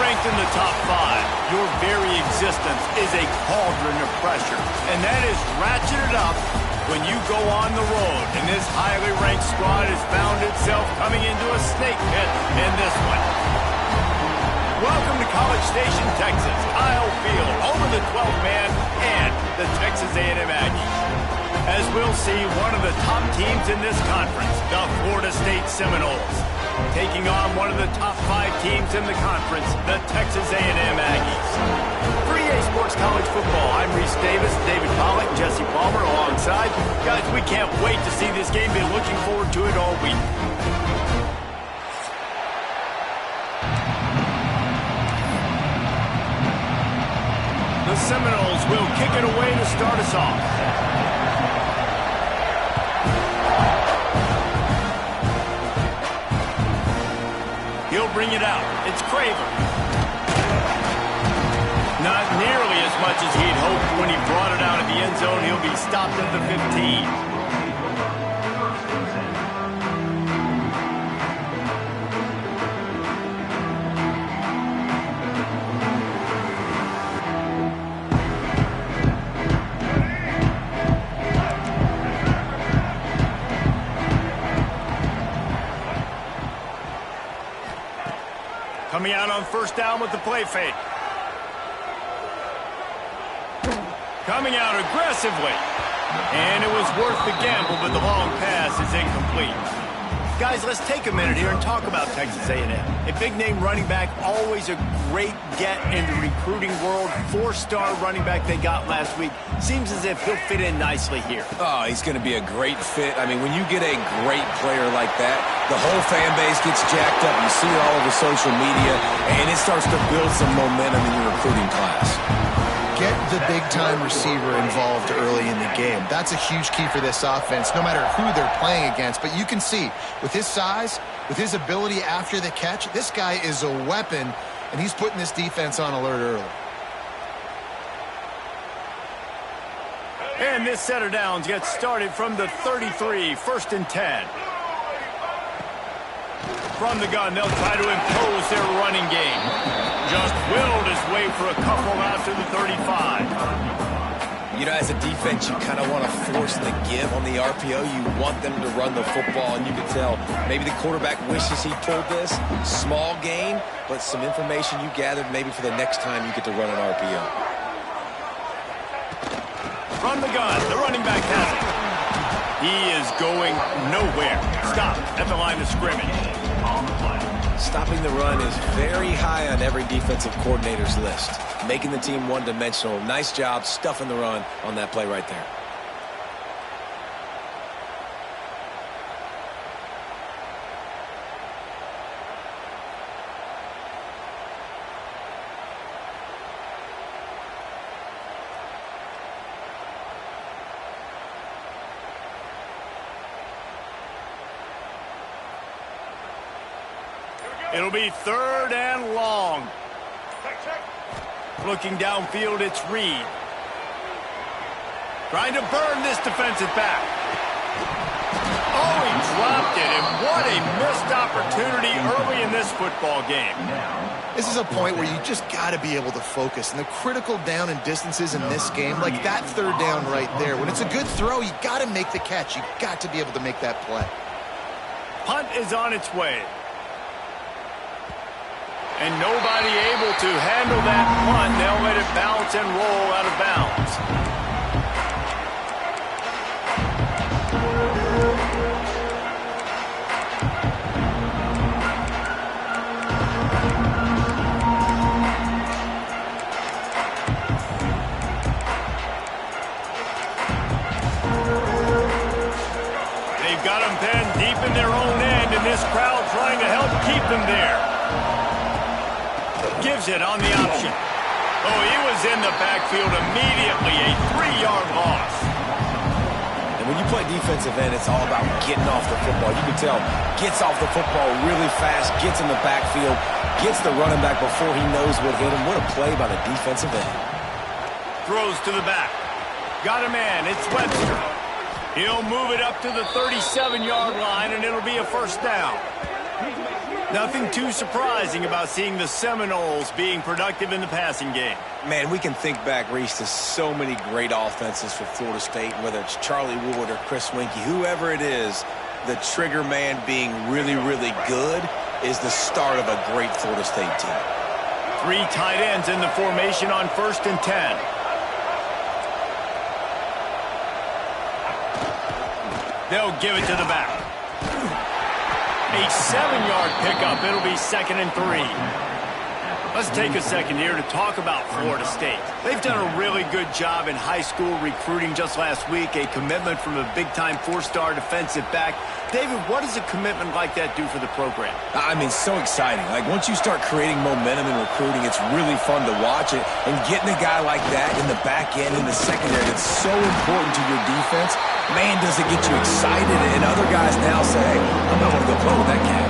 Ranked in the top 5, your very existence is a cauldron of pressure, and that is ratcheted up when you go on the road, and this highly ranked squad has found itself coming into a snake pit in this one. Welcome to College Station, Texas, Kyle Field, home of the 12th man and the Texas A&M Aggies. As we'll see, one of the top teams in this conference, the Florida State Seminoles, taking on one of the top 5 teams in the conference, the Texas A&M Aggies. 3A Sports College Football, I'm Reese Davis, David Pollack, Jesse Palmer alongside. Guys, we can't wait to see this game. Been looking forward to it all week. The Seminoles will kick it away to start us off. He'll bring it out. It's Craver. Not nearly as much as he'd hoped when he brought it out of the end zone. He'll be stopped at the 15. Coming out on first down with the play fake. Coming out aggressively. And it was worth the gamble, but the long pass is incomplete. Guys, let's take a minute here and talk about Texas A&M. A big-name running back, always a great get in the recruiting world. 4-star running back they got last week. Seems as if he'll fit in nicely here. Oh, he's going to be a great fit. I mean, when you get a great player like that, the whole fan base gets jacked up. You see it all over social media, and it starts to build some momentum in your recruiting class. Get the big-time receiver involved early in the game. That's a huge key for this offense, no matter who they're playing against. But you can see, with his size, with his ability after the catch, this guy is a weapon, and he's putting this defense on alert early. And this set of downs gets started from the 33, 1st and 10. From the gun, they'll try to impose their running game. Just willed his way for a couple out to the 35. You know, as a defense, you kind of want to force the give on the RPO. You want them to run the football, and you can tell maybe the quarterback wishes he pulled this. Small gain, but some information you gathered maybe for the next time you get to run an RPO. From the gun, the running back has it. He is going nowhere. Stop at the line of scrimmage. Stopping the run is very high on every defensive coordinator's list. Making the team one-dimensional. Nice job stuffing the run on that play right there. It'll be 3rd and long. Looking downfield, it's Reed. Trying to burn this defensive back. Oh, he dropped it, and what a missed opportunity early in this football game. This is a point where you just got to be able to focus. And the critical down and distances in this game, like that 3rd down right there, when it's a good throw, you got to make the catch. You got to be able to make that play. Punt is on its way. And nobody able to handle that punt. They'll let it bounce and roll out of bounds. They've got them pinned deep in their own end, and this crowd trying to help keep them there. Gives it on the option. Oh, he was in the backfield immediately. A 3-yard loss. And when you play defensive end, it's all about getting off the football. You can tell, gets off the football really fast, gets in the backfield, gets the running back before he knows what hit him. What a play by the defensive end. Throws to the back. Got a man. It's Webster. He'll move it up to the 37-yard line, and it'll be a 1st down. Nothing too surprising about seeing the Seminoles being productive in the passing game. Man, we can think back, Reese, to so many great offenses for Florida State, whether it's Charlie Wood or Chris Winkie, whoever it is, the trigger man being really, really good is the start of a great Florida State team. 3 tight ends in the formation on 1st and 10. They'll give it to the back. A 7-yard pickup. It'll be 2nd and 3. Let's take a second here to talk about Florida State. They've done a really good job in high school recruiting just last week, a commitment from a big-time 4-star defensive back. David, what does a commitment like that do for the program? I mean, so exciting. Like, once you start creating momentum in recruiting, it's really fun to watch it. And getting a guy like that in the back end, in the secondary, that's so important to your defense, man, does it get you excited. And other guys now say, hey, I'm not going to go play with that cat.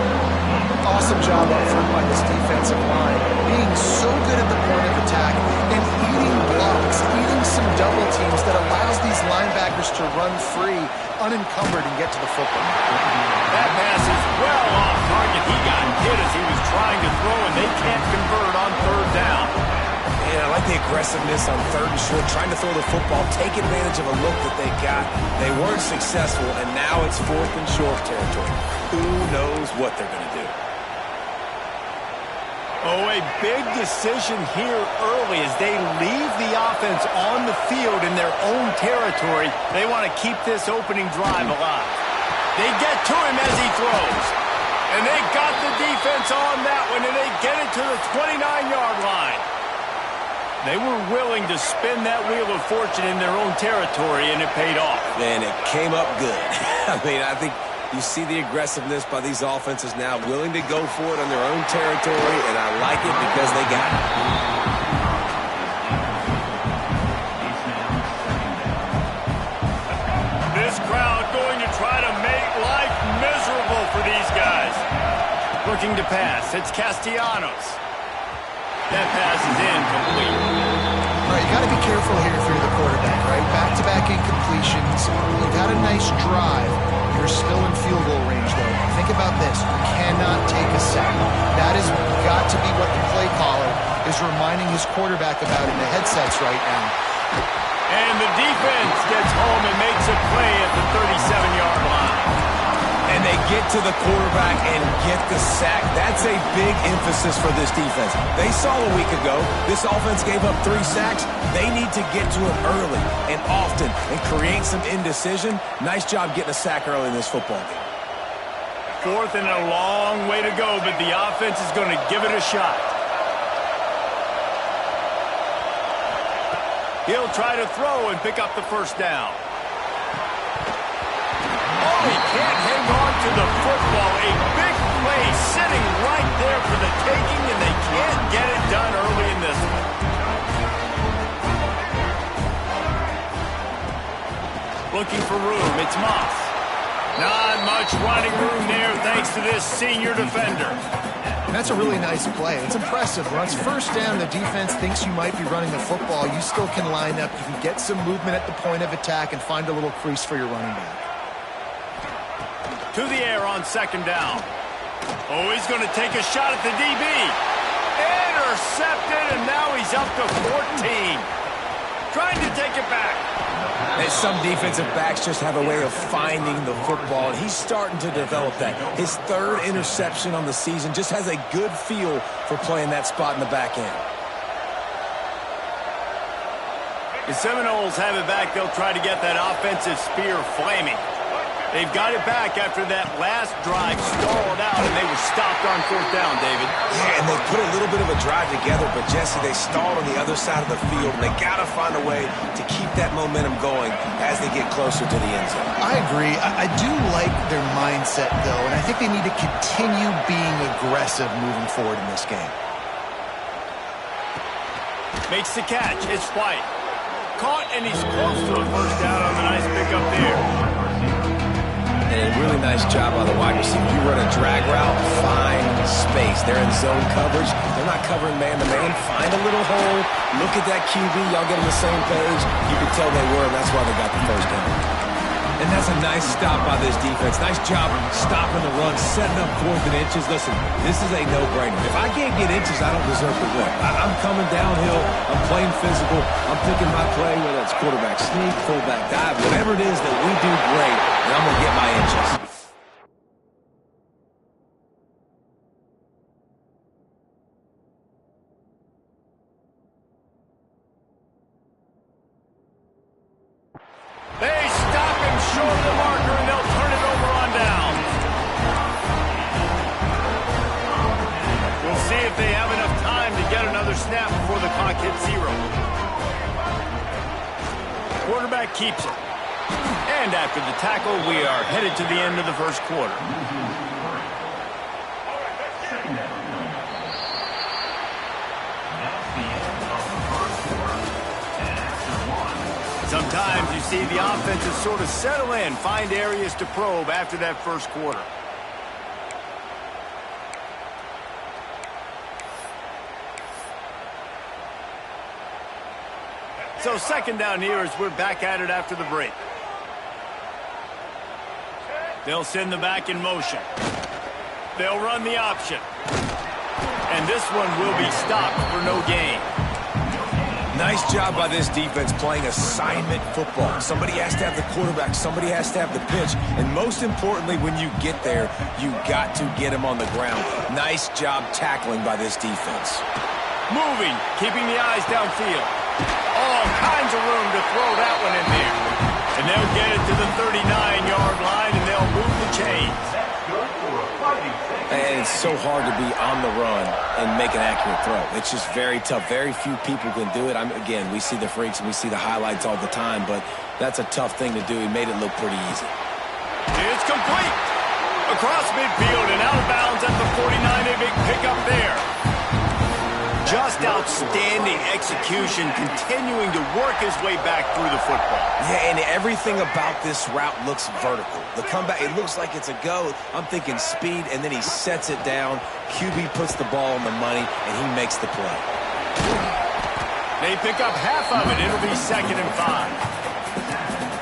Awesome job up front by this defensive line, being so good at the point of attack and eating blocks, eating some double teams that allows these linebackers to run free, unencumbered, and get to the football. That pass is well off target. He got hit as he was trying to throw, and they can't convert on 3rd down. And I like the aggressiveness on 3rd and short, trying to throw the football, take advantage of a look that they got. They weren't successful, and now it's 4th and short territory. Who knows what they're going to do? Oh, a big decision here early as they leave the offense on the field in their own territory. They want to keep this opening drive alive. They get to him as he throws. And they got the defense on that one, and they get it to the 29-yard line. They were willing to spin that wheel of fortune in their own territory, and it paid off. And it came up good. I mean, I think you see the aggressiveness by these offenses now, willing to go for it on their own territory, and I like it because they got it. This crowd going to try to make life miserable for these guys. Looking to pass. It's Castellanos. That pass is incomplete. All right, you got to be careful here if you're the quarterback, right? Back-to-back incompletions. You've had a nice drive. You're still in field goal range, though. Think about this. You cannot take a sack. That has got to be what the play caller is reminding his quarterback about in the headsets right now. And the defense gets home and makes a play at the 37-yard line. And they get to the quarterback and get the sack. That's a big emphasis for this defense. They saw a week ago, this offense gave up 3 sacks. They need to get to him early and often and create some indecision. Nice job getting a sack early in this football game. 4th and a long way to go, but the offense is going to give it a shot. He'll try to throw and pick up the 1st down. Oh, he can't hang on to the football. A big play sitting right there for the taking, and they can't get it done early in this one. Looking for room. It's Moss. Not much running room there thanks to this senior defender. And that's a really nice play. It's impressive. Once 1st down, the defense thinks you might be running the football. You still can line up. You can get some movement at the point of attack and find a little crease for your running back. To the air on 2nd down. Oh, he's going to take a shot at the DB. Intercepted, and now he's up to 14. Trying to take it back. And some defensive backs just have a way of finding the football, and he's starting to develop that. His 3rd interception on the season, just has a good feel for playing that spot in the back end. The Seminoles have it back. They'll try to get that offensive spear flaming. They've got it back after that last drive stalled out, and they were stopped on 4th down, David. Yeah, and they put a little bit of a drive together, but, Jesse, they stalled on the other side of the field, and they got to find a way to keep that momentum going as they get closer to the end zone. I agree. I do like their mindset, though, and I think they need to continue being aggressive moving forward in this game. Makes the catch. It's White. Caught, and he's close to a 1st down on the nice pickup there. And a really nice job by the wide receiver. You run a drag route, find space. They're in zone coverage. They're not covering man-to-man. Find a little hole. Look at that QB. Y'all get on the same page. You can tell they were, and that's why they got the 1st down. And that's a nice stop by this defense. Nice job stopping the run, setting up 4th and inches. Listen, this is a no-brainer. If I can't get inches, I don't deserve to win. I'm coming downhill. I'm playing physical. I'm picking my play, whether it's quarterback sneak, fullback dive, whatever it is that we do great, and I'm going to get my inches. They stop him short of the marker, and they'll turn it over on down. We'll see if they have enough time to get another snap before the clock hits 0. Quarterback keeps it. And after the tackle, we are headed to the end of the first quarter. Sometimes you see the offenses sort of settle in, find areas to probe after that first quarter. So second down here as we're back at it after the break. They'll send the back in motion. They'll run the option. And this one will be stopped for no gain. Nice job by this defense playing assignment football. Somebody has to have the quarterback. Somebody has to have the pitch. And most importantly, when you get there, you got to get him on the ground. Nice job tackling by this defense. Moving, keeping the eyes downfield. All kinds of room to throw that one in there. And they'll get it to the 39-yard line, and they'll move the chains. And it's so hard to be on the run and make an accurate throw. It's just very tough. Very few people can do it. Again, we see the freaks and we see the highlights all the time, but that's a tough thing to do. He made it look pretty easy. It's complete. Across midfield and out of bounds at the 49. A big pickup there. Just outstanding execution, continuing to work his way back through the football. Yeah, and everything about this route looks vertical. The comeback, it looks like it's a go. I'm thinking speed, and then he sets it down. QB puts the ball on the money, and he makes the play. They pick up half of it. It'll be 2nd and 5.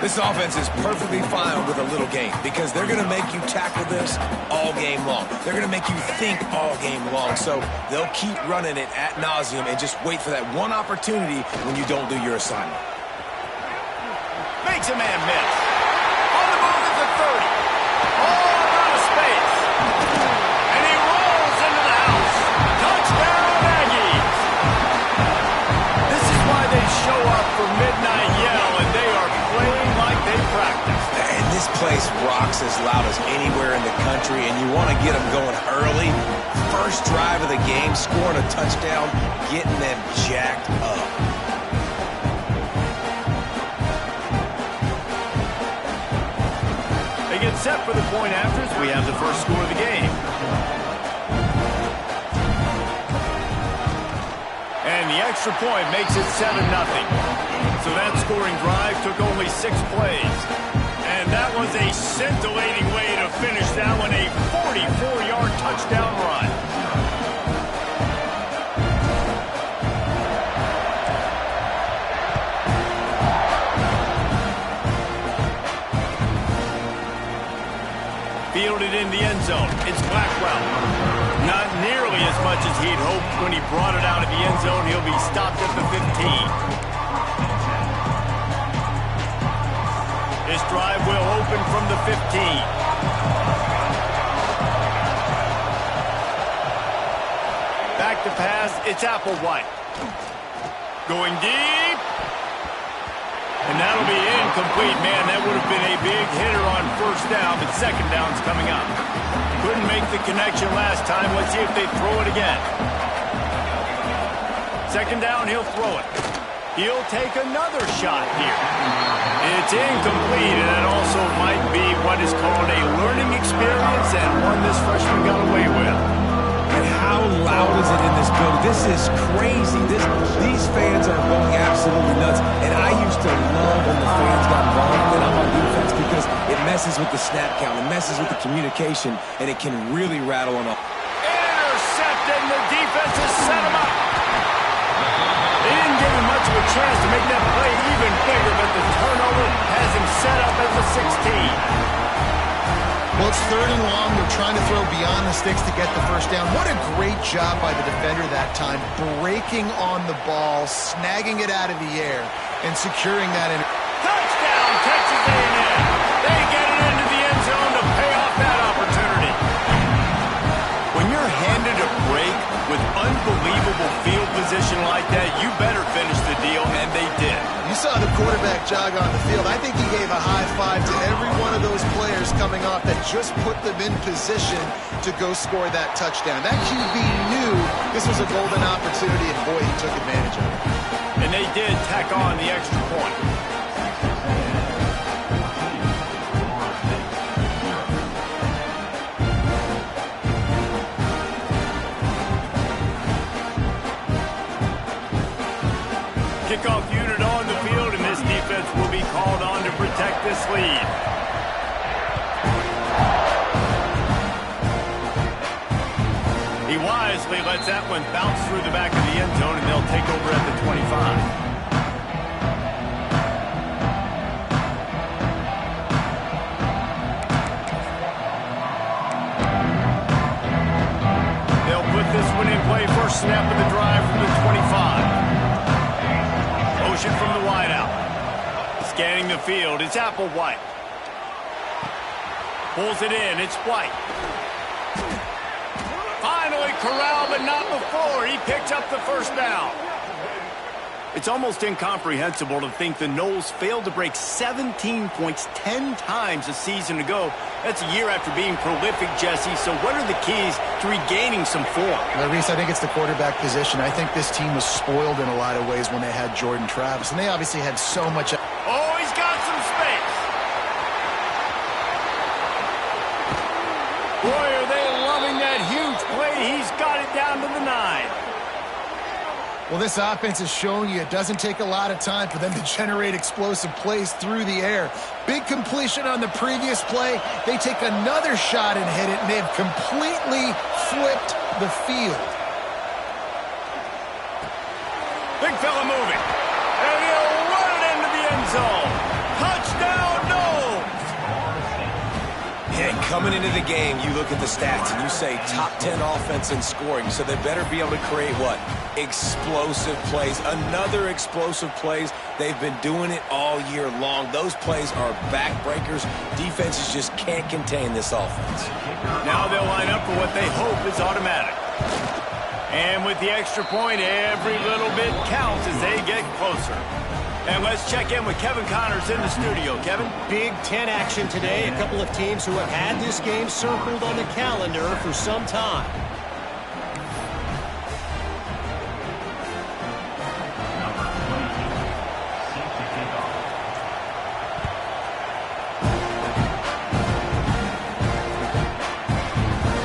This offense is perfectly fine with a little game because they're going to make you tackle this all game long. They're going to make you think all game long. So they'll keep running it ad nauseum and just wait for that one opportunity when you don't do your assignment. Makes a man miss. On the move at the 30. All out of space. And he rolls into the house. Touchdown, Aggies. This is why they show up for Midnight Yell, and they are playing like they practice. And this place rocks as loud as anywhere in the country, and you want to get them going early. First drive of the game, scoring a touchdown, getting them jacked up. They get set for the point afters. We have the first score of the game. And the extra point makes it 7-0. So that scoring drive took only 6 plays. And that was a scintillating way to finish that one, a 44-yard touchdown run. Fielded in the end zone. It's Blackwell. Not nearly as much as he'd hoped when he brought it out of the end zone. He'll be stopped at the 15. This drive will open from the 15. Back to pass, it's Applewhite. Going deep. And that'll be incomplete. Man, that would have been a big hitter on first down, but second down's coming up. Couldn't make the connection last time. Let's see if they throw it again. Second down, he'll throw it. He'll take another shot here. It's incomplete, and that also might be what is called a learning experience and one this freshman got away with. And how loud is it in this building? This is crazy. These fans are going absolutely nuts. And I used to love when the fans got involved when I'm on defense because it messes with the snap count. It messes with the communication, and it can really rattle on up. Intercepted, and the defense has set him up. They didn't give him much of a chance to make that play even bigger, but the turnover has him set up as a 16. Well, it's 3rd and long. They're trying to throw beyond the sticks to get the first down. What a great job by the defender that time, breaking on the ball, snagging it out of the air, and securing that in. Touchdown, Texas A&M. They get it into the end zone to pay off that opportunity. When you're handed a break with unbelievable field position like that, you better finish the deal, and they did. You saw the quarterback jog on the field. I think he gave a high five to every one of those players coming off that just put them in position to go score that touchdown. That QB knew this was a golden opportunity, and boy, he took advantage of it. And they did tack on the extra point. Kickoff unit on the field, and this defense will be called on to protect this lead. He wisely lets that one bounce through the back of the end zone, and they'll take over at the 25. They'll put this one in play, first snap of the drive from the 25. Motion from the wideout. Scanning the field, it's Applewhite. Pulls it in, it's White. Finally corralled, but not before. He picks up the first down. It's almost incomprehensible to think the Noles failed to break 17 points 10 times a season ago. That's a year after being prolific, Jesse. So what are the keys to regaining some form? Well, Reese, I think it's the quarterback position. I think this team was spoiled in a lot of ways when they had Jordan Travis, and they obviously had so much. Oh, he's got some space. Boy, are they loving that huge play. He's got it down to the 9. Well, this offense is showing you it doesn't take a lot of time for them to generate explosive plays through the air. Big completion on the previous play. They take another shot and hit it, and they've completely flipped the field. Big fella moving. And he'll run it into the end zone. Touchdown, Noles! Yeah, and coming into the game, you look at the stats and you say top 10 offense in scoring, so they better be able to create what? Explosive plays. Another explosive plays. They've been doing it all year long. Those plays are backbreakers. Defenses just can't contain this offense. Now they'll line up for what they hope is automatic. And with the extra point, every little bit counts as they get closer. And let's check in with Kevin Connors in the studio. Kevin? Big Ten action today. A couple of teams who have had this game circled on the calendar for some time.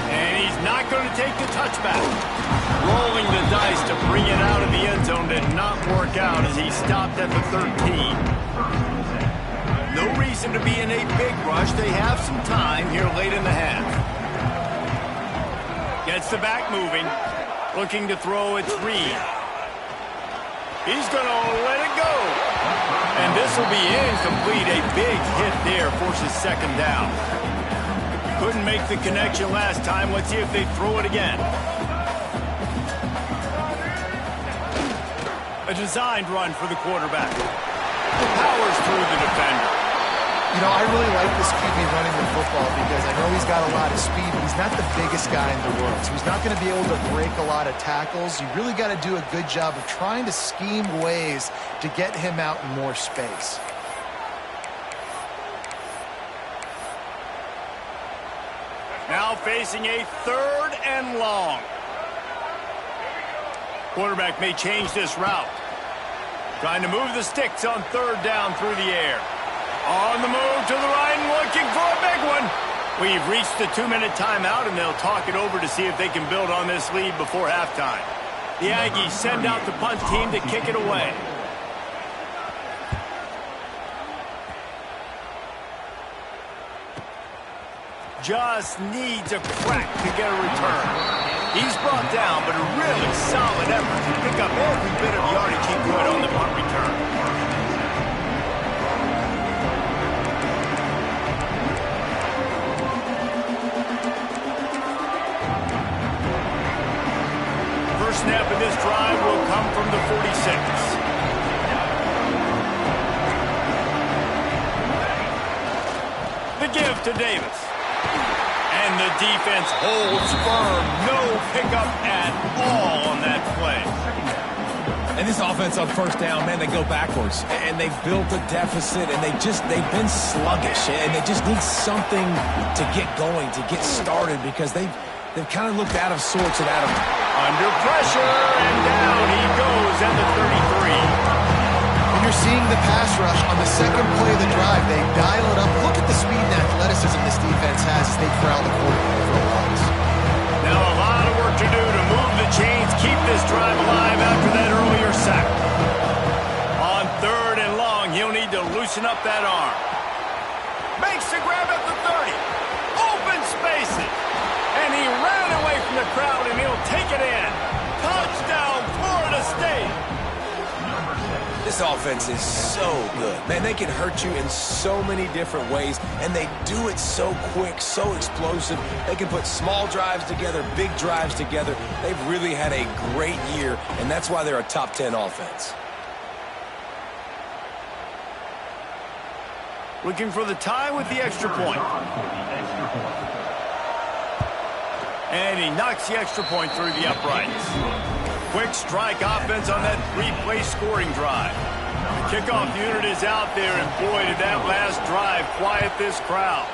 And he's not going to take the touchback. Rolling the dice to bring it out of the end zone did not work out as he stopped at the 13. No reason to be in a big rush. They have some time here late in the half. Gets the back moving. Looking to throw, it's Reed. He's going to let it go. And this will be incomplete. A big hit there forces second down. Couldn't make the connection last time. Let's see if they throw it again. A designed run for the quarterback. Powers through the defender. You know, I really like this QB running the football because I know he's got a lot of speed, but he's not the biggest guy in the world. So he's not going to be able to break a lot of tackles. You really got to do a good job of trying to scheme ways to get him out in more space. Now facing a 3rd and long. Quarterback may change this route. Trying to move the sticks on 3rd down through the air. On the move to the right and looking for a big one. We've reached the 2-minute timeout, and they'll talk it over to see if they can build on this lead before halftime. The Aggies send out the punt team to kick it away. Just needs a crack to get a return. He's brought down, but a really solid effort to pick up every bit of yardage he could on the punt return. First snap of this drive will come from the 46. The give to Davis. And the defense holds firm. No pickup at all on that play. And this offense on first down, man, they go backwards. And they've built a deficit, and they've been sluggish. And they just need something to get going, to get started, because they've kind of looked out of sorts and out of... Under pressure, and down he goes at the 33. When you're seeing the pass rush on the second play of the drive, they dial it up. Look at the speed and athleticism this defense has as they corral the quarterback for a loss. Now a lot of work to do to move the chains, keep this drive alive after that earlier sack. On 3rd and long, he'll need to loosen up that arm. Makes the grab at the 30. Open spaces. And he ran away from the crowd, and he'll take it in. Touchdown, Florida State. This offense is so good. Man, they can hurt you in so many different ways, and they do it so quick, so explosive. They can put small drives together, big drives together. They've really had a great year, and that's why they're a top 10 offense. Looking for the tie with the extra point. And he knocks the extra point through the uprights. Quick strike offense on that 3-play scoring drive. The kickoff unit is out there, and boy, did that last drive quiet this crowd.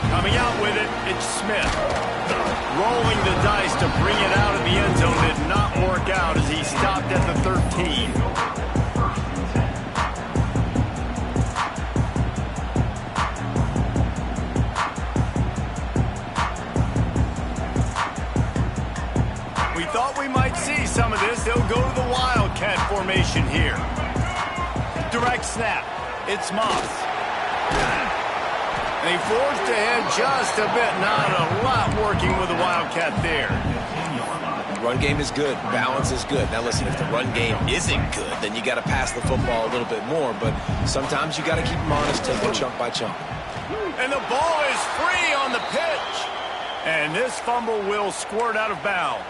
Coming out with it, it's Smith. Rolling the dice to bring it out of the end zone did not work out as he stopped at the 13. Thought we might see some of this. They'll go to the Wildcat formation here. Direct snap. It's Moss. They forced ahead just a bit. Not a lot working with the Wildcat there. Run game is good. Balance is good. Now listen, if the run game isn't good, then you got to pass the football a little bit more. But sometimes you got to keep them honest, take it chunk by chunk. And the ball is free on the pitch. And this fumble will squirt out of bounds.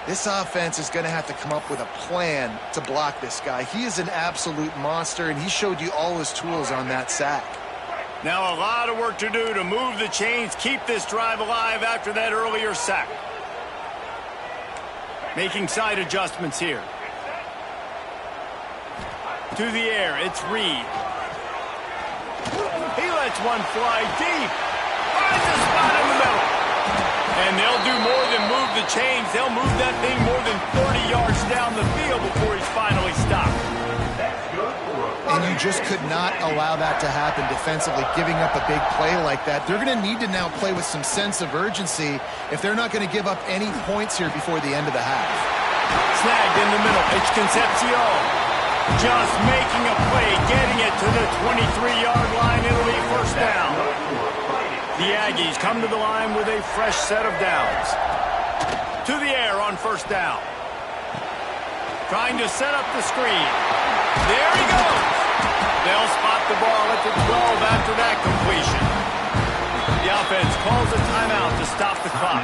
This offense is going to have to come up with a plan to block this guy. He is an absolute monster, and he showed you all his tools on that sack. Now a lot of work to do to move the chains, keep this drive alive after that earlier sack. Making side adjustments here. To the air, it's Reed. He lets one fly deep. Finds a spot in the middle. And they'll do more than move the chains. They'll move that thing more than 30 yards down the field before he's finally stopped. And you just could not allow that to happen defensively, giving up a big play like that. They're going to need to now play with some sense of urgency if they're not going to give up any points here before the end of the half. Snagged in the middle. It's Concepcion. Just making a play, getting it to the 23-yard line. It'll be first down. The Aggies come to the line with a fresh set of downs. To the air on first down. Trying to set up the screen. There he goes. They'll spot the ball at the 12 after that completion. The offense calls a timeout to stop the clock.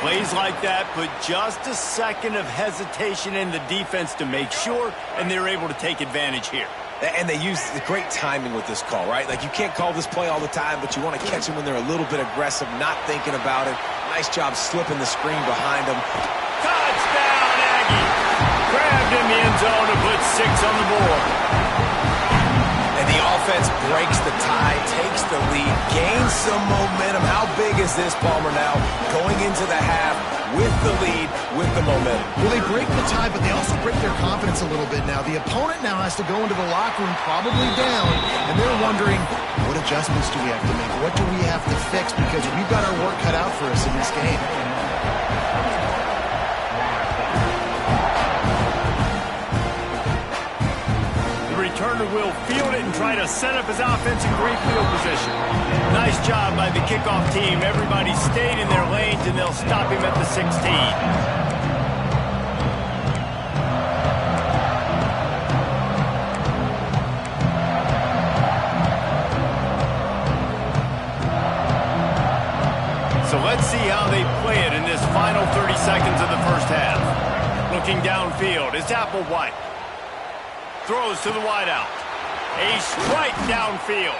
Plays like that put just a second of hesitation in the defense to make sure, and they're able to take advantage here. And they use the great timing with this call, right? Like, you can't call this play all the time, but you want to catch them when they're a little bit aggressive, not thinking about it. Nice job slipping the screen behind them. Touchdown, Aggie! Grabbed in the end zone to put 6 on the board. And the offense breaks the tie, takes the lead, gains some momentum. How big is this, Palmer, now? Going into the half with the lead, with the momentum. Well, they break the tie, but they also break their confidence a little bit now. The opponent now has to go into the locker room probably down, and they're wondering, what adjustments do we have to make? What do we have to fix? Because we've got our work cut out for us in this game. returner will field it and try to set up his offense in great field position. Nice job by the kickoff team. Everybody stayed in their lanes, and they'll stop him at the 16. So let's see how they play it in this final 30 seconds of the first half. Looking downfield, it's Applewhite. Throws to the wideout. A strike downfield.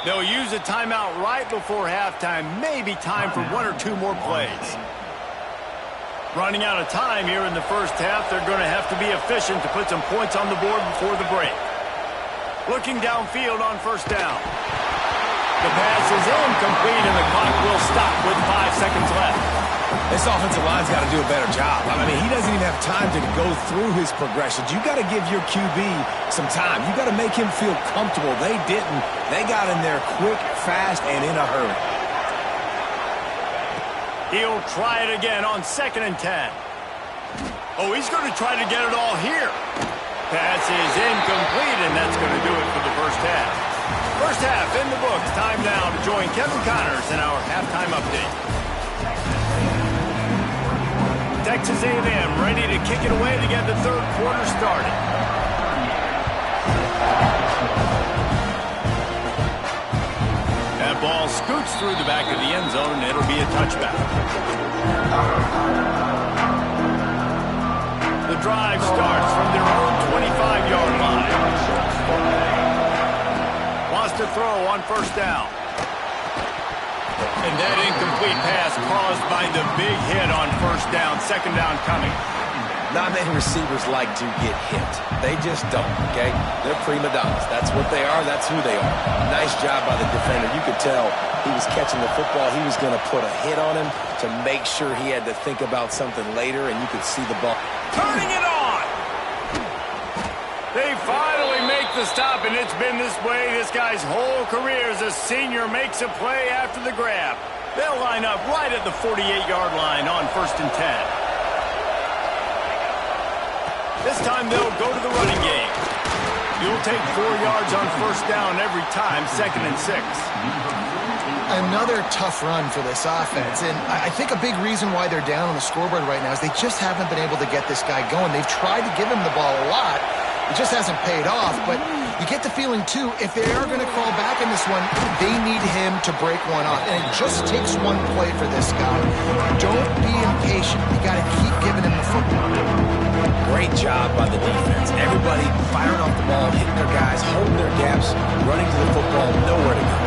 They'll use a timeout right before halftime. Maybe time for one or two more plays. Running out of time here in the first half. They're going to have to be efficient to put some points on the board before the break. Looking downfield on first down. The pass is incomplete, and the clock will stop with 5 seconds left. This offensive line's got to do a better job. I mean, he doesn't even have time to go through his progressions. You got to give your QB some time. You got to make him feel comfortable. They didn't. They got in there quick, fast, and in a hurry. He'll try it again on 2nd and 10. Oh, he's going to try to get it all here. Pass is incomplete, and that's going to do it for the first half. First half in the books. Time now to join Kevin Connors in our halftime update. Texas A&M ready to kick it away to get the third quarter started. That ball scoots through the back of the end zone, and it'll be a touchback. The drive starts from their own 25-yard line. Wants to throw on first down. And that incomplete pass caused by the big hit on first down. Second down coming. Not many receivers like to get hit. They just don't, okay? They're prima donnas. That's what they are. That's who they are. Nice job by the defender. You could tell he was catching the football. He was going to put a hit on him to make sure he had to think about something later, and you could see the ball. Turning it on! They finally make the stop, and it's been this way this guy's whole career as a senior makes a play after the grab. They'll line up right at the 48-yard line on 1st and 10. This time they'll go to the running game. You'll take 4 yards on first down every time, 2nd and 6. Another tough run for this offense, and I think a big reason why they're down on the scoreboard right now is they just haven't been able to get this guy going. They've tried to give him the ball a lot. It just hasn't paid off, but you get the feeling, too, if they are going to crawl back in this one, they need him to break one off, and it just takes one play for this guy. Don't be impatient. You got to keep giving him the football. Great job by the defense. Everybody firing off the ball, hitting their guys, holding their gaps, running to the football, nowhere to go.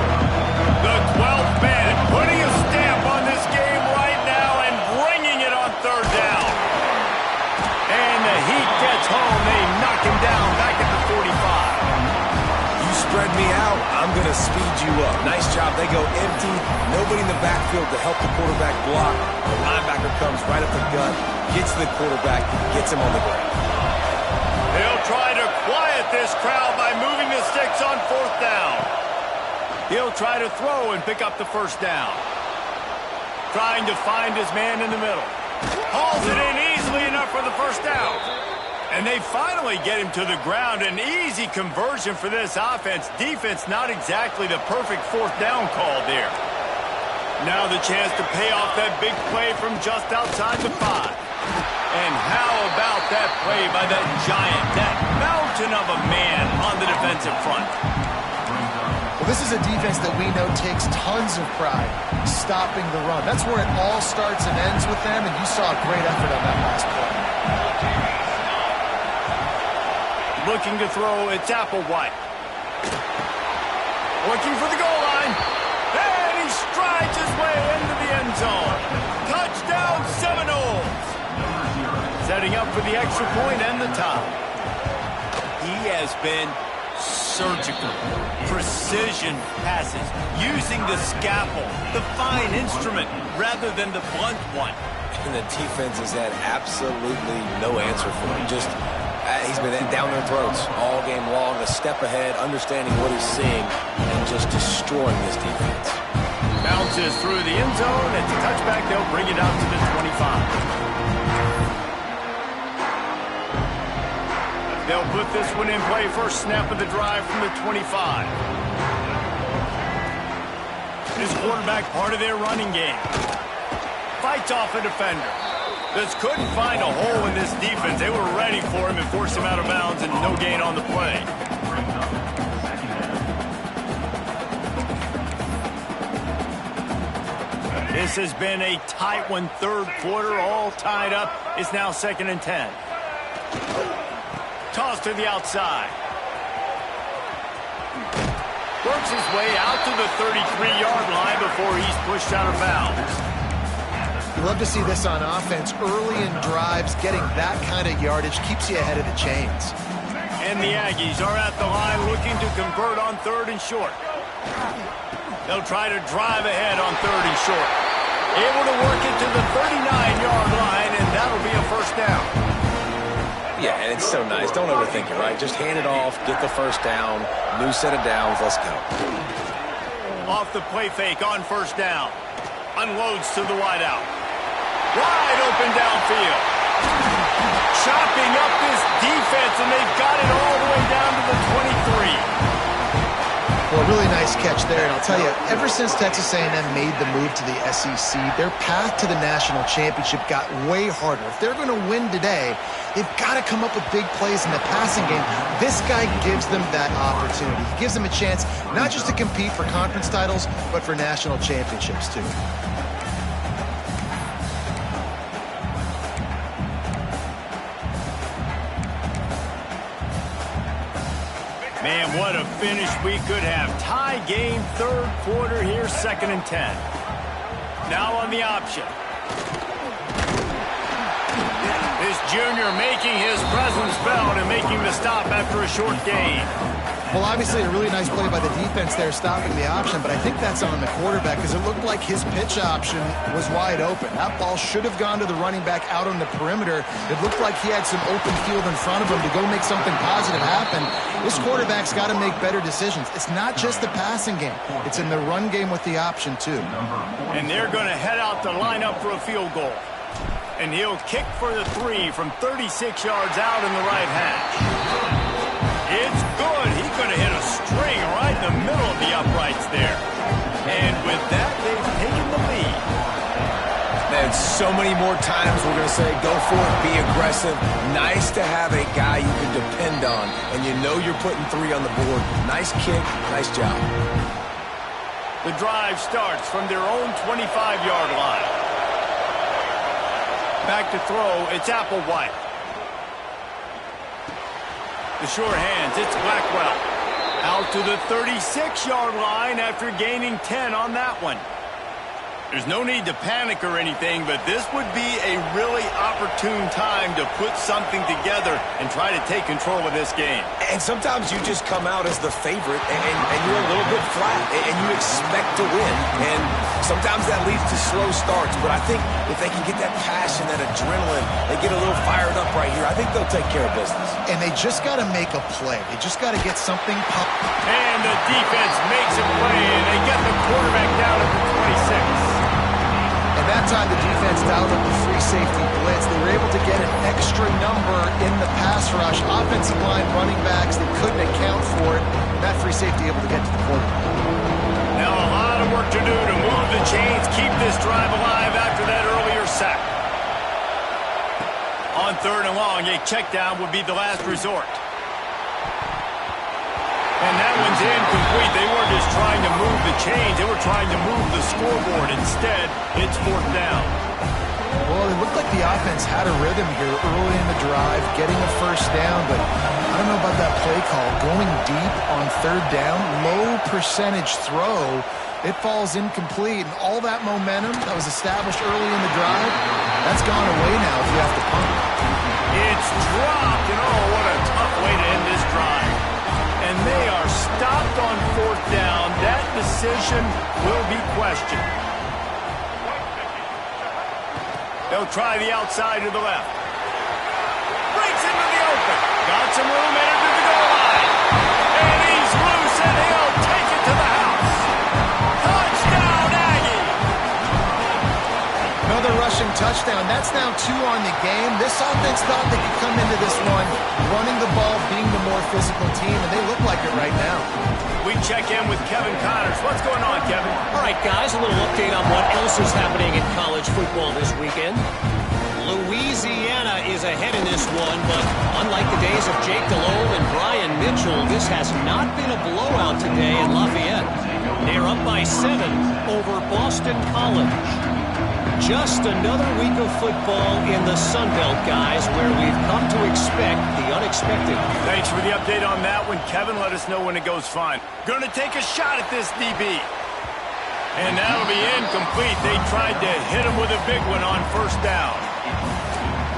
The 12th man putting a stamp on this game right now and bringing it on third down. And the Heat gets home. They knock him down back at the 45. You spread me out, I'm going to speed you up. Nice job. They go empty. Nobody in the backfield to help the quarterback block. The linebacker comes right up the gut, gets to the quarterback, gets him on the ground. He'll try to quiet this crowd by moving the sticks on 4th down. He'll try to throw and pick up the first down. Trying to find his man in the middle. Hauls it in easily enough for the first down. And they finally get him to the ground. An easy conversion for this offense. Defense not exactly the perfect 4th down call there. Now the chance to pay off that big play from just outside the 5. And how about that play by that giant, that mountain of a man on the defensive front? Well, this is a defense that we know takes tons of pride stopping the run. That's where it all starts and ends with them, and you saw a great effort on that last play. Looking to throw, it's Applewhite. Looking for the goal line. And he strides his way into the end zone. Touchdown Seminoles. Setting up for the extra point and the tie. He has been surgical, precision passes, using the scalpel, the fine instrument, rather than the blunt one. And the defense has had absolutely no answer for him. Just, he's been down their throats all game long, a step ahead, understanding what he's seeing, and just destroying this defense. Bounces through the end zone. It's a touchback. They'll bring it out to the 25. They'll put this one in play first snap of the drive from the 25. This quarterback part of their running game. Fights off a defender. Just couldn't find a hole in this defense. They were ready for him and forced him out of bounds, and no gain on the play. This has been a tight one, third quarter, all tied up. It's now 2nd and 10. Toss to the outside. Works his way out to the 33-yard line before he's pushed out of bounds. You love to see this on offense. Early in drives, getting that kind of yardage keeps you ahead of the chains. And the Aggies are at the line looking to convert on 3rd and short. They'll try to drive ahead on 3rd and short. Able to work it to the 39-yard line, and that'll be a first down. Yeah, and it's so nice. Don't overthink it, right? Just hand it off, get the first down, new set of downs, let's go. Off the play fake on first down. Unloads to the wideout. Wide open downfield. Chopping up this defense, and they've got it all the way down to the 23. Well, really nice catch there, and I'll tell you, ever since Texas A&M made the move to the SEC, their path to the national championship got way harder. If they're going to win today, they've got to come up with big plays in the passing game. This guy gives them that opportunity. He gives them a chance not just to compete for conference titles, but for national championships, too. Man, what a finish we could have. Tie game, third quarter here, 2nd and 10. Now on the option. This junior making his presence felt and making the stop after a short gain. Well, obviously a really nice play by the defense there stopping the option, but I think that's on the quarterback because it looked like his pitch option was wide open. That ball should have gone to the running back out on the perimeter. It looked like he had some open field in front of him to go make something positive happen. This quarterback's got to make better decisions. It's not just the passing game. It's in the run game with the option, too. And they're going to head out to line up for a field goal. And he'll kick for the 3 from 36 yards out in the right hash. It's good. He's going to hit a string right in the middle of the uprights there. And with that, they've taken the lead. Man, so many more times we're going to say, go for it, be aggressive. Nice to have a guy you can depend on, and you know you're putting 3 on the board. Nice kick, nice job. The drive starts from their own 25-yard line. Back to throw, it's Applewhite. The sure hands, it's Blackwell. Out to the 36-yard line after gaining 10 on that one. There's no need to panic or anything, but this would be a really opportune time to put something together and try to take control of this game. And sometimes you just come out as the favorite, and you're a little bit flat, and you expect to win. And sometimes that leads to slow starts, but I think if they can get that passion, that adrenaline, they get a little fired up right here, I think they'll take care of business. And they just got to make a play. They just got to get something popped. And the defense makes a play, and they get the quarterback down at the 26. And that time the defense dialed up the free safety blitz. They were able to get an extra number in the pass rush. Offensive line, running backs, they couldn't account for it. That free safety able to get to the quarterback. Now a lot of work to do to move the chains, keep this drive alive after that earlier sack. On 3rd and long, a check down would be the last resort. And that one's incomplete. They weren't just trying to move the chains. They were trying to move the scoreboard. Instead, it's 4th down. Well, it looked like the offense had a rhythm here early in the drive, getting a first down, but I don't know about that play call. Going deep on 3rd down, low percentage throw, it falls incomplete. And all that momentum that was established early in the drive, that's gone away now if you have to punt. It's dropped, and oh, what a tough way to end this drive. And they are stopped on 4th down. That decision will be questioned. They'll try the outside to the left. Breaks into the open. Got some room entered to the goal line. And he's loose, and he'll take it to the house. Touchdown, Aggie! Another rushing touchdown. touchdown. That's now 2 on the game. This offense thought they could come into this one running the ball, being the more physical team, and they look like it right now. We check in with Kevin Connors. What's going on, Kevin? All right, guys, a little update on what else is happening in college football this weekend. Louisiana is ahead in this one, but unlike the days of Jake Delhomme and Brian Mitchell, this has not been a blowout today in Lafayette. They're up by 7 over Boston College. Just another week of football in the Sun Belt, guys, where we've come to expect the unexpected. Thanks for the update on that one, Kevin. Let us know when it goes fine. Going to take a shot at this DB. And that'll be incomplete. They tried to hit him with a big one on first down.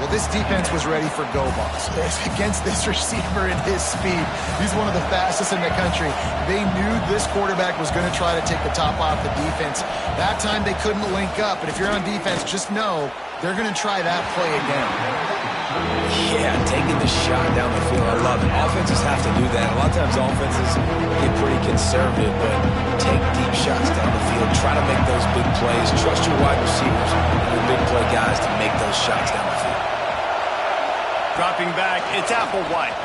Well, this defense was ready for go balls against this receiver and his speed. He's one of the fastest in the country. They knew this quarterback was going to try to take the top off the defense. That time they couldn't link up, but if you're on defense, just know they're going to try that play again. Yeah, taking the shot down the field, I love it. Offenses have to do that. A lot of times offenses get pretty conservative, but take deep shots down the field. Try to make those big plays. Trust your wide receivers and your big play guys to make those shots down the field. Dropping back, it's Applewhite.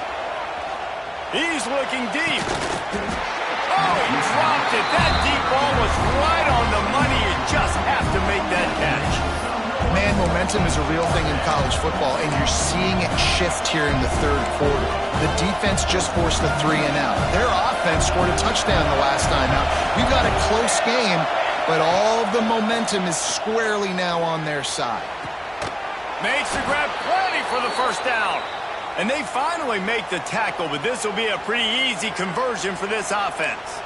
He's looking deep. Oh, he dropped it. That deep ball was right on the money. You just have to make that catch. Man, momentum is a real thing in college football, and you're seeing it shift here in the third quarter. The defense just forced a 3-and-out. Their offense scored a touchdown the last time out. You got a close game, but all of the momentum is squarely now on their side. Makes the grab plenty for the first down. And they finally make the tackle, but this will be a pretty easy conversion for this offense.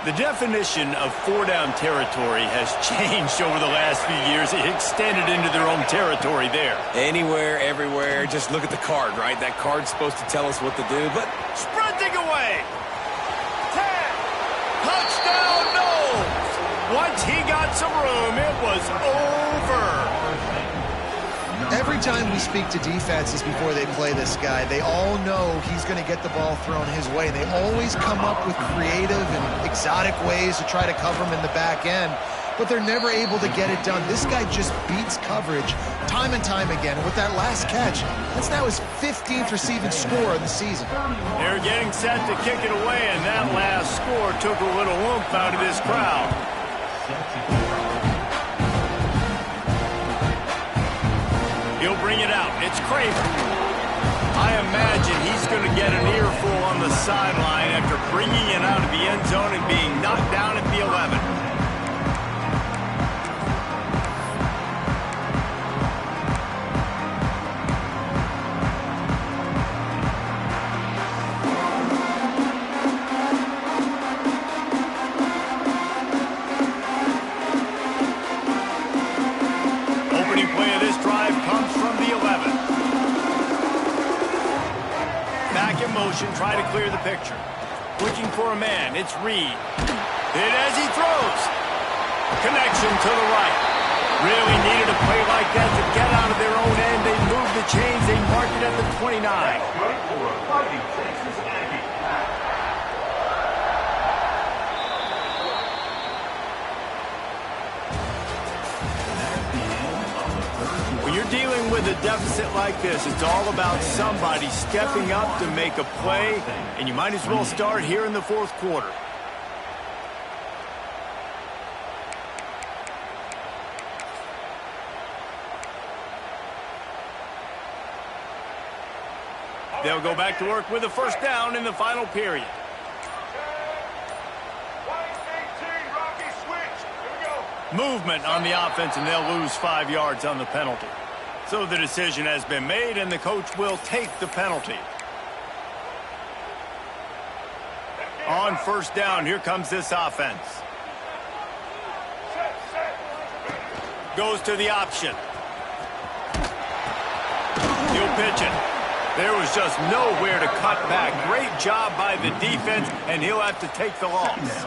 The definition of 4-down territory has changed over the last few years. It extended into their own territory there. Anywhere, everywhere, just look at the card, right? That card's supposed to tell us what to do, but Sprinting away. 10. Touchdown, no. Once he got some room, it was over. Every time we speak to defenses before they play this guy, they all know he's going to get the ball thrown his way. They always come up with creative and exotic ways to try to cover him in the back end, but they're never able to get it done. This guy just beats coverage time and time again. And with that last catch, that's now his 15th receiving score of the season. They're getting set to kick it away, and that last score took a little oomph out of this crowd. He'll bring it out. It's Craver. I imagine he's going to get an earful on the sideline after bringing it out of the end zone and being knocked down at the 11. Opening play of this drive comes from the 11. Back in motion, try to clear the picture. Looking for a man, it's Reed. Hit as he throws. Connection to the right. Really needed a play like that to get out of their own end. They moved the chains, they marked it at the 29. When you're dealing with a deficit like this, it's all about somebody stepping up to make a play, and you might as well start here in the fourth quarter. They'll go back to work with a first down in the final period. Movement on the offense, and they'll lose 5 yards on the penalty. So the decision has been made, and the coach will take the penalty. On first down, here comes this offense. Goes to the option. He'll pitch it. There was just nowhere to cut back. Great job by the defense, and he'll have to take the loss.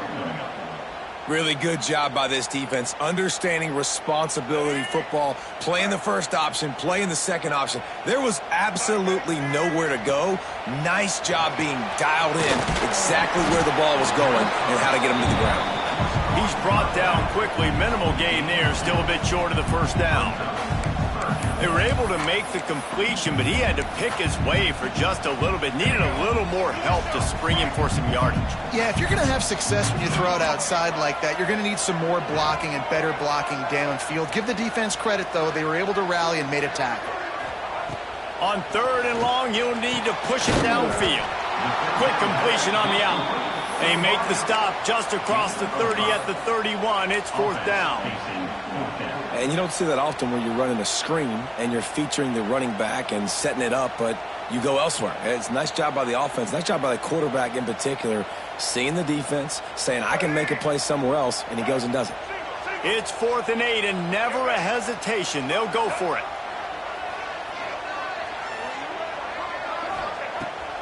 really good job by this defense, understanding responsibility football, playing the first option, playing the second option. There was absolutely nowhere to go. Nice job being dialed in exactly where the ball was going and how to get him to the ground. He's brought down quickly. Minimal gain there. Still a bit short of the first down. They were able to make the completion, but he had to pick his way for just a little bit. Needed a little more help to spring him for some yardage. Yeah, if you're going to have success when you throw it outside like that, you're going to need some more blocking and better blocking downfield. Give the defense credit, though. They were able to rally and made a tackle. On 3rd and long, you'll need to push it downfield. Quick completion on the out. They make the stop just across the 30 at the 31. It's 4th down. And you don't see that often where you're running a screen and you're featuring the running back and setting it up, but you go elsewhere. It's a nice job by the offense, nice job by the quarterback in particular, seeing the defense, saying, I can make a play somewhere else, and he goes and does it. It's 4th and 8, and never a hesitation. They'll go for it.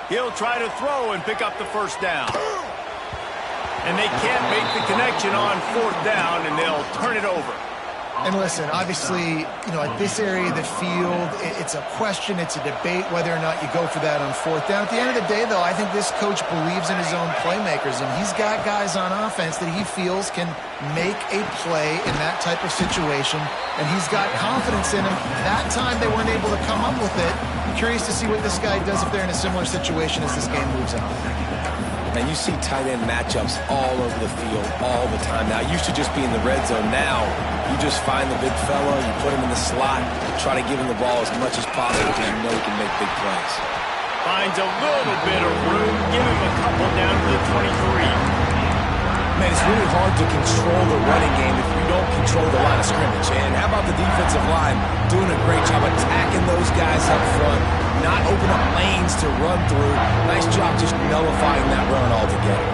He'll try to throw and pick up the first down. And they can't make the connection on 4th down, and they'll turn it over. And listen, obviously, at this area of the field, it's a question, it's a debate whether or not you go for that on 4th down. At the end of the day, though, I think this coach believes in his own playmakers, and he's got guys on offense that he feels can make a play in that type of situation, and he's got confidence in him. That time they weren't able to come up with it. I'm curious to see what this guy does if they're in a similar situation as this game moves on. And you see tight end matchups all over the field all the time. Now, it used to just be in the red zone. Now, you just find the big fella, you put him in the slot, try to give him the ball as much as possible because you know he can make big plays. Finds a little bit of room. Give him a couple down to the 23. Man, it's really hard to control the running game if you don't control the line of scrimmage. And how about the defensive line doing a great job attacking those guys up front, not open up lanes to run through. Nice job just nullifying that run altogether.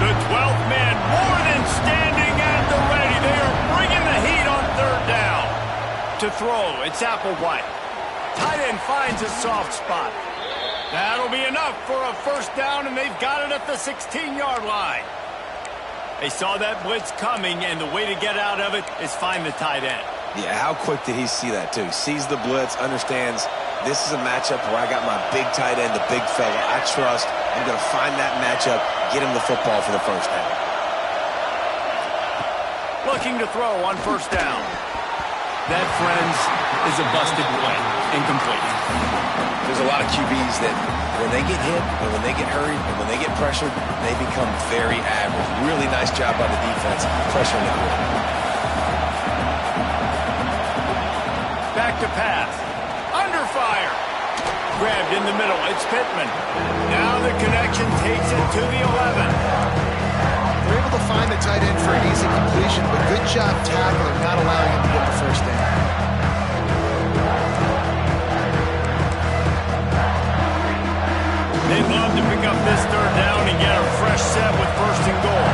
The 12th man more than standing at the ready. They are bringing the heat on 3rd down. To throw, it's Applewhite. Tight end finds a soft spot. That'll be enough for a first down, and they've got it at the 16-yard line. They saw that blitz coming, and the way to get out of it is find the tight end. Yeah, how quick did he see that, too? Sees the blitz, understands this is a matchup where I got my big tight end, the big fella. I trust. I'm going to find that matchup, get him the football for the first down. Looking to throw on 1st down. That, friends, is a busted play. Incomplete. There's a lot of QBs that when they get hit and when they get hurried and when they get pressured, they become very average. Really nice job by the defense pressuring the quarterback. Back to pass. Under fire. Grabbed in the middle. It's Pittman. Now the connection takes it to the 11. They're able to find the tight end for an easy completion, but good job tackling, not allowing him to get the first down. They'd love to pick up this 3rd down and get a fresh set with 1st and goal.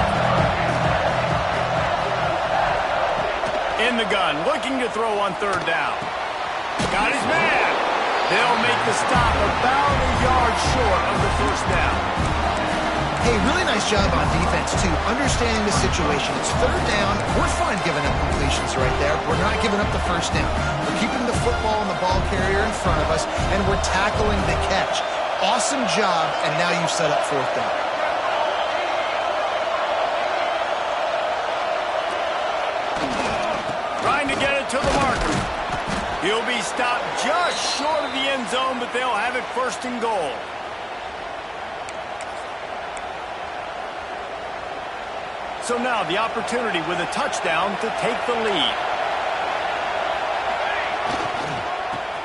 In the gun, looking to throw on 3rd down. Got his man. They'll make the stop about a yard short of the first down. Hey, really nice job on defense, too. Understanding the situation. It's 3rd down. We're fine giving up completions right there. We're not giving up the first down. We're keeping the football and the ball carrier in front of us, and we're tackling the catch. Awesome job, and now you've set up 4th down. Trying to get it to the marker. He'll be stopped just short of the end zone, but they'll have it 1st and goal. So now the opportunity with a touchdown to take the lead.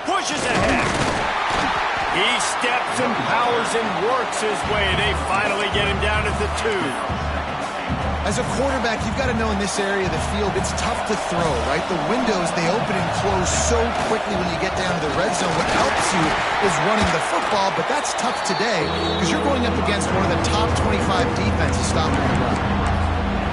Pushes ahead. He steps and powers and works his way. They finally get him down at the 2. As a quarterback, you've got to know in this area of the field, it's tough to throw, right? The windows, they open and close so quickly when you get down to the red zone. What helps you is running the football, but that's tough today because you're going up against one of the top 25 defenses stopping the run.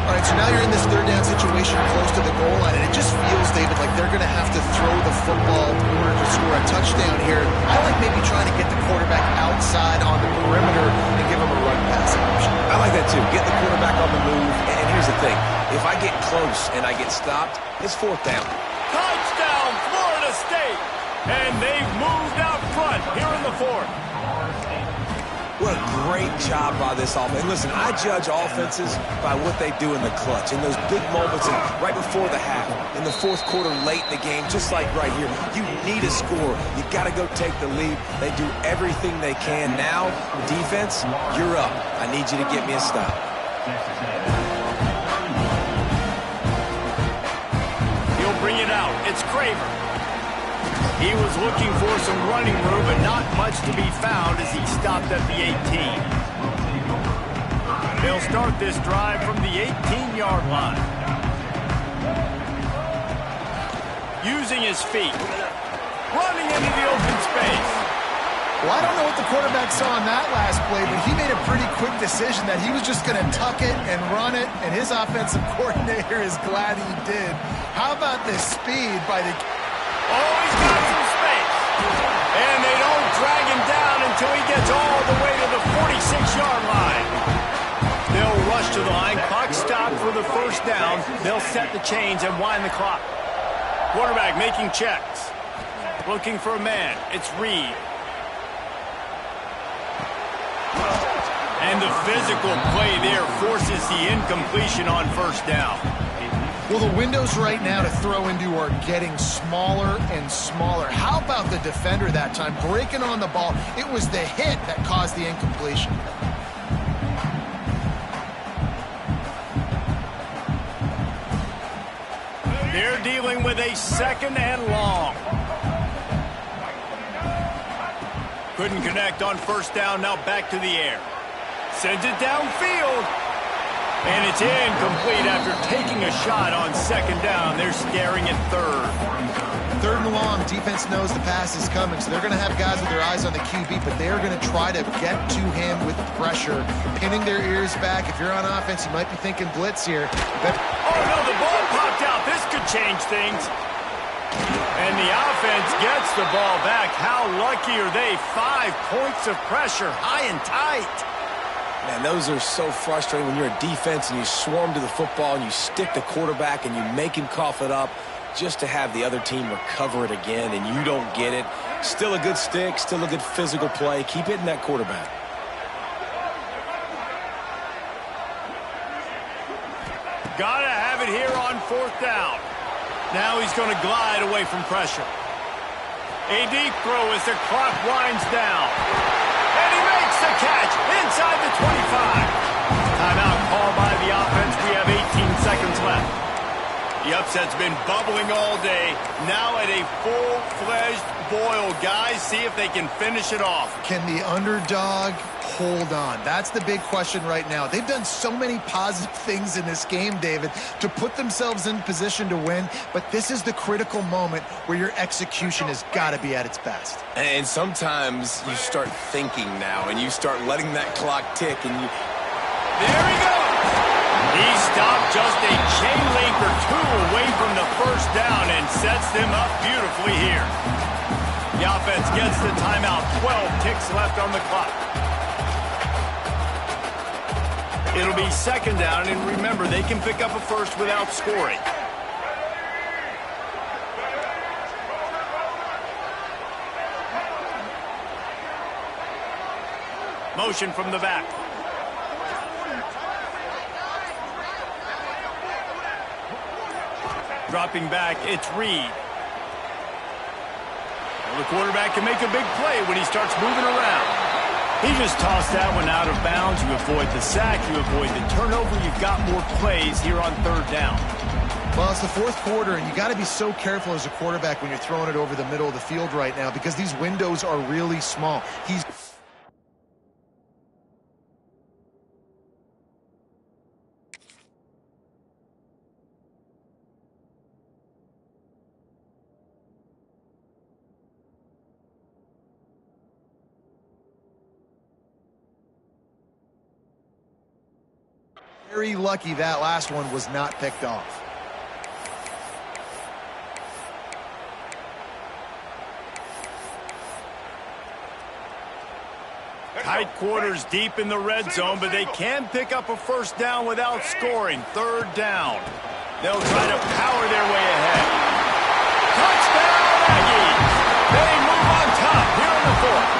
All right, so now you're in this 3rd down situation close to the goal line, and it just feels, David, like they're going to have to throw the football in order to score a touchdown here. I like maybe trying to get the quarterback outside on the perimeter and give him a run passing option. I like that, too. Get the quarterback on the move. And here's the thing. If I get close and I get stopped, it's 4th down. Touchdown, Florida State! And they've moved out front here in the 4th. What a great job by this offense. And listen, I judge offenses by what they do in the clutch, in those big moments, and right before the half, in the fourth quarter, late in the game, just like right here. You need a score. You got to go take the lead. They do everything they can. Now, defense, you're up. I need you to get me a stop. He'll bring it out. It's Craver. He was looking for some running room, but not much to be found as he stopped at the 18. They'll start this drive from the 18-yard line. Using his feet. Running into the open space. Well, I don't know what the quarterback saw on that last play, but he made a pretty quick decision that he was just going to tuck it and run it, and his offensive coordinator is glad he did. How about this speed by the... Oh, he's got some space. And they don't drag him down until he gets all the way to the 46-yard line. They'll rush to the line. Clock stopped for the first down. They'll set the chains and wind the clock. Quarterback making checks. Looking for a man. It's Reed. And the physical play there forces the incompletion on first down. Well, the windows right now to throw into are getting smaller and smaller. How about the defender that time breaking on the ball? It was the hit that caused the incompletion. They're dealing with a second and long. Couldn't connect on first down, now back to the air. Sends it downfield. And it's incomplete after taking a shot on second down. They're staring at third. Third and long, defense knows the pass is coming, so they're going to have guys with their eyes on the QB, but they're going to try to get to him with pressure, pinning their ears back. If you're on offense, you might be thinking blitz here. Oh, no, the ball popped out. This could change things. And the offense gets the ball back. How lucky are they? 5 points of pressure, high and tight. Man, those are so frustrating when you're a defense and you swarm to the football and you stick the quarterback and you make him cough it up just to have the other team recover it again and you don't get it. Still a good stick, still a good physical play. Keep hitting that quarterback. Gotta have it here on fourth down. Now he's going to glide away from pressure. A deep throw as the clock winds down. And he makes the catch inside the 25. Timeout called by the offense. We have 18 seconds left. The upset's been bubbling all day. Now at a full-fledged boil. Guys, see if they can finish it off. Can the underdog hold on? That's the big question right now. They've done so many positive things in this game, David, to put themselves in position to win, but this is the critical moment where your execution has got to be at its best. And sometimes you start thinking now, and you start letting that clock tick, and you... There he goes! He stopped just a chain link or two away from the first down and sets them up beautifully here. The offense gets the timeout. 12 ticks left on the clock. It'll be second down, and remember, they can pick up a first without scoring. Motion from the back. Dropping back, it's Reed. Well, the quarterback can make a big play when he starts moving around. He just tossed that one out of bounds. You avoid the sack, you avoid the turnover. You've got more plays here on third down. Well, it's the fourth quarter, and you got to be so careful as a quarterback when you're throwing it over the middle of the field right now because these windows are really small. He's... very lucky that last one was not picked off. Tight quarters deep in the red zone, but they can pick up a first down without scoring. Third down. They'll try to power their way ahead. Touchdown, Aggies! They move on top here in the fourth.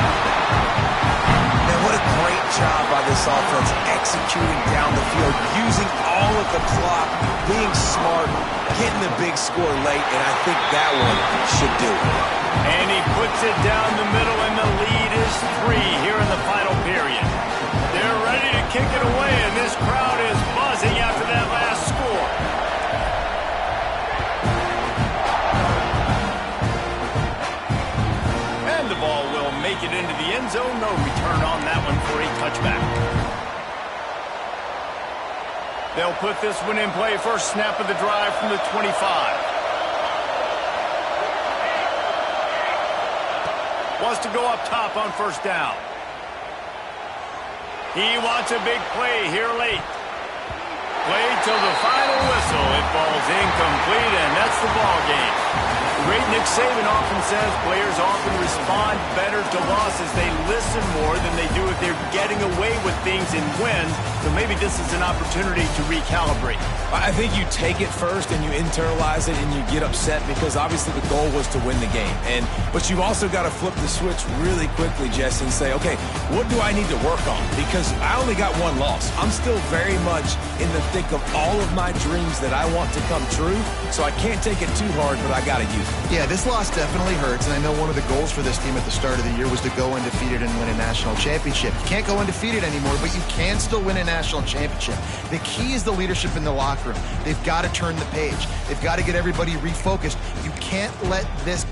Man, what a great job by this offense executing down the field, using all of the clock, being smart, getting the big score late, and I think that one should do it. And he puts it down the middle, and the lead is 3 here in the final period. They're ready to kick it away, and this crowd is buzzing after that last score. And the ball will make it into the end zone. No return on that one for a touchback. They'll put this one in play. First snap of the drive from the 25. Wants to go up top on first down. He wants a big play here late. Played till the final whistle. It falls incomplete, and that's the ball game. The great Nick Saban often says players often respond better to losses. They listen more than they do if they're getting away with things in wins. So maybe this is an opportunity to recalibrate. I think you take it first and you internalize it and you get upset because obviously the goal was to win the game. But you've also got to flip the switch really quickly, Jesse, and say, okay, what do I need to work on? Because I only got one loss. I'm still very much in the thick of all of my dreams that I want to come true. So I can't take it too hard, but I got to use it. Yeah, this loss definitely hurts, and I know one of the goals for this team at the start of the year was to go undefeated and win a national championship. You can't go undefeated anymore, but you can still win a national championship. The key is the leadership in the locker room. They've got to turn the page. They've got to get everybody refocused. You can't let this